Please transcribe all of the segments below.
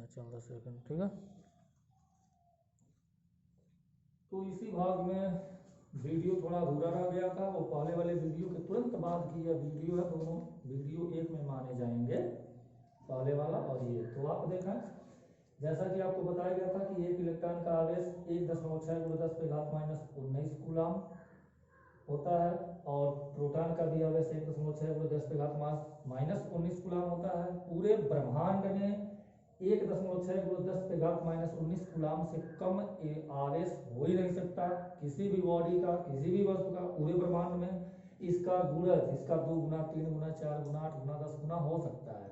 14 second, ठीक है। तो इसी भाग में वीडियो थोड़ा अधूरा रह गया था, वो पहले वाले वीडियो के तुरंत बाद की यह वीडियो है, दोनों वीडियो एक में माने जाएंगे, पहले वाला और ये। तो आप देखें, जैसा कि आपको बताया गया था कि एक इलेक्ट्रॉन का आवेश 1.6 × 10⁻⁹ कूलाम होता है, और प्रोटॉन का भी आवेश 1.6 × 10⁻⁻19 कूलाम होता है। पूरे ब्रह्मांड में 1.6 × 10⁻19 कूलाम से कम आवेश हो ही नहीं सकता किसी भी बॉडी का, किसी भी वस्तु का पूरे ब्रह्मांड में। इसका गुणज, इसका 2 गुना, 3 गुना, 4 गुना, 8 गुना, 10 गुना हो सकता है,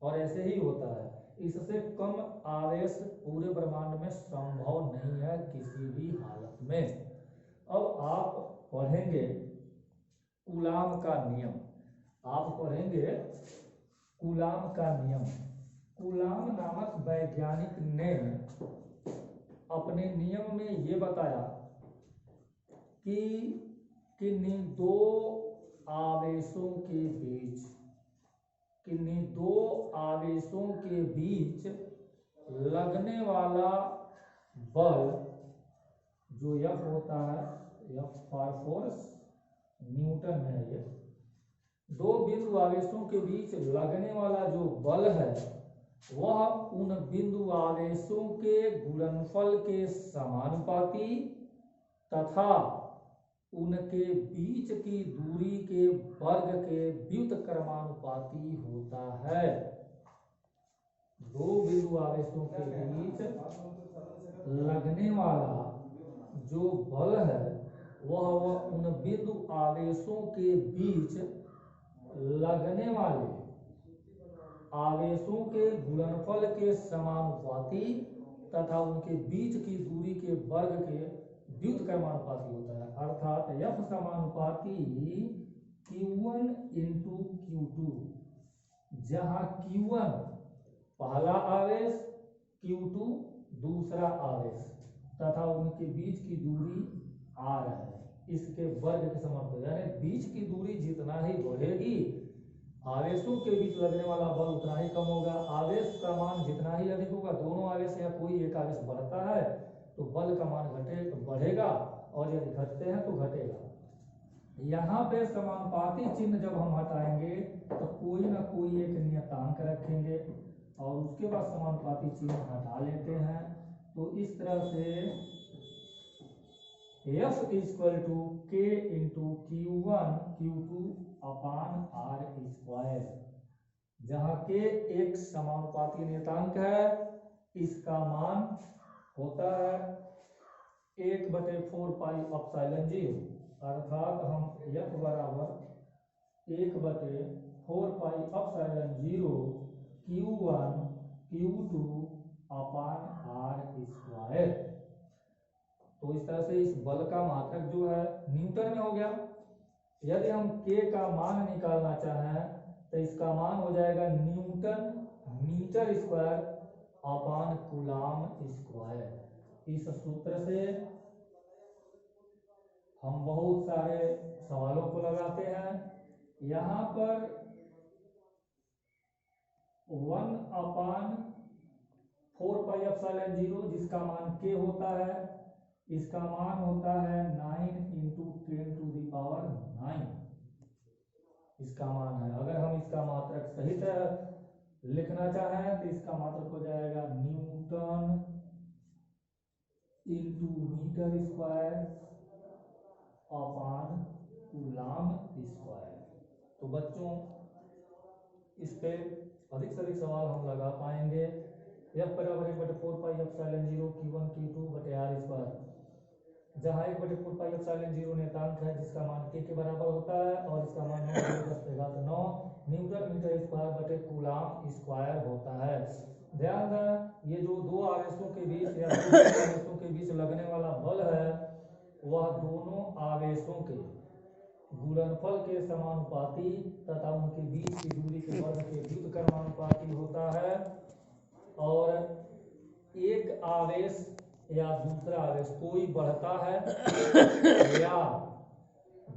और ऐसे ही होता है। इससे कम आवेश पूरे ब्रह्मांड में संभव नहीं है किसी भी हालत में। अब आप पढ़ेंगे कूलाम का नियम, आप पढ़ेंगे कूलाम का नियम। कूलाम नामक वैज्ञानिक ने अपने नियम में ये बताया कि किन्हीं दो आवेशों के बीच लगने वाला बल जो F होता है, F फॉर फोर्स, न्यूटन है ये। दो बिंदु आवेशों के बीच लगने वाला जो बल है वह उन बिंदु आवेशों के गुणनफल के समानुपाती तथा उनके बीच की दूरी के वर्ग के व्युत्क्रमानुपाती होता है। दो बिंदु आवेशों के बीच लगने वाला जो बल है वह उन बिंदु आवेशों के बीच लगने वाले आवेशों के गुणनफल के समानुपाती तथा उनके बीच की दूरी के वर्ग के व्युत्क्रमानुपाती होता है। अर्थात F समानुपाती Q1 × Q2, जहां Q1 पहला आवेश, Q2 दूसरा आवेश तथा उनके बीच की दूरी R है, इसके वर्ग के समानुपाती। यानी बीच की दूरी जितना ही बढ़ेगी आवेशों के बीच लगने वाला बल उतना ही कम होगा। आवेश का मान जितना ही अधिक होगा, दोनों आवेश या कोई एक आवेश बढ़ता है तो बल का मान बढ़ेगा, और यदि घटते हैं तो घटेगा। यहाँ पे समानुपाती चिन्ह जब हम हटाएंगे तो कोई ना कोई एक नियतांक रखेंगे और उसके बाद समानुपाती चिन्ह हटा लेते हैं। तो इस तरह से F = K × Q1 Q2 अपान R², जहाँ K एक समानुपाती नियतांक है, इसका मान होता है 1/4 पाई एप्सिलॉन 0, अर्थात हम F बराबर 1/4 पाई एप्सिलॉन 0 Q1 Q2 अपान R²। तो इस तरह से इस बल का मात्रक जो है न्यूटन में हो गया। यदि हम K का मान निकालना चाहें तो इसका मान हो जाएगा newton metre square upon coulomb square. इस सूत्र से हम बहुत सारे सवालों को लगाते हैं। यहाँ पर 1/4 पाई एप्सिलॉन 0 जिसका मान K होता है, इसका मान होता है 9 × 10⁹ इसका मान है। अगर हम इसका मात्रक सही तरह लिखना चाहें तो इसका मात्रक हो जाएगा newton × metre square upon coulomb square. तो बच्चों इस पे अधिक से अधिक सवाल हम लगा पाएंगे। F बराबर 1/4 pi epsilon 0 Q1 Q2 R², जहाँ 1/4 पाई एप्सिलॉन 0 नियतांक है जिसका मान K के बराबर होता है और इसका मान 9 न्यूटन मीटर स्क्वायर बटे कूलाम स्क्वायर होता है। ध्यान दें, ये जो दो आवेशों के बीच या दो आवेशों के बीच लगने वाला बल है वह दोनों आवेशों के गुणनफल के समानुपाती तथा उनके बीच की दूरी के वर्ग के व्युत्क्रमानुपाती होता है। और एक आवेश या दूसरा आवेश कोई बढ़ता है या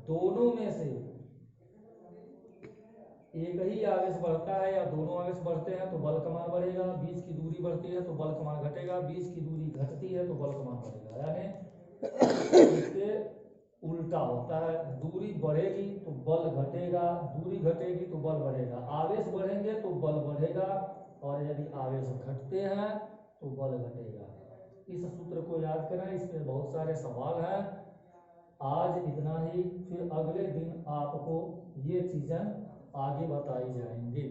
दोनों में से एक ही आवेश बढ़ता है या दोनों आवेश बढ़ते हैं तो बल का मान बढ़ेगा, बीच की दूरी बढ़ती है तो बल का मान घटेगा, बीच की दूरी घटती है तो बल का मान बढ़ेगा। यानी इसके उल्टा होता है, दूरी बढ़ेगी तो बल घटेगा, दूरी घटेगी तो बल बढ़ेगा। आवेश बढ़ेंगे तो बल बढ़ेगा और यदि आवेश घटते हैं तो बल घटेगा। इस सूत्र को याद करें, इसमें बहुत सारे सवाल हैं। आज इतना ही, फिर अगले दिन आपको ये चीजें आगे बताई जाएंगी।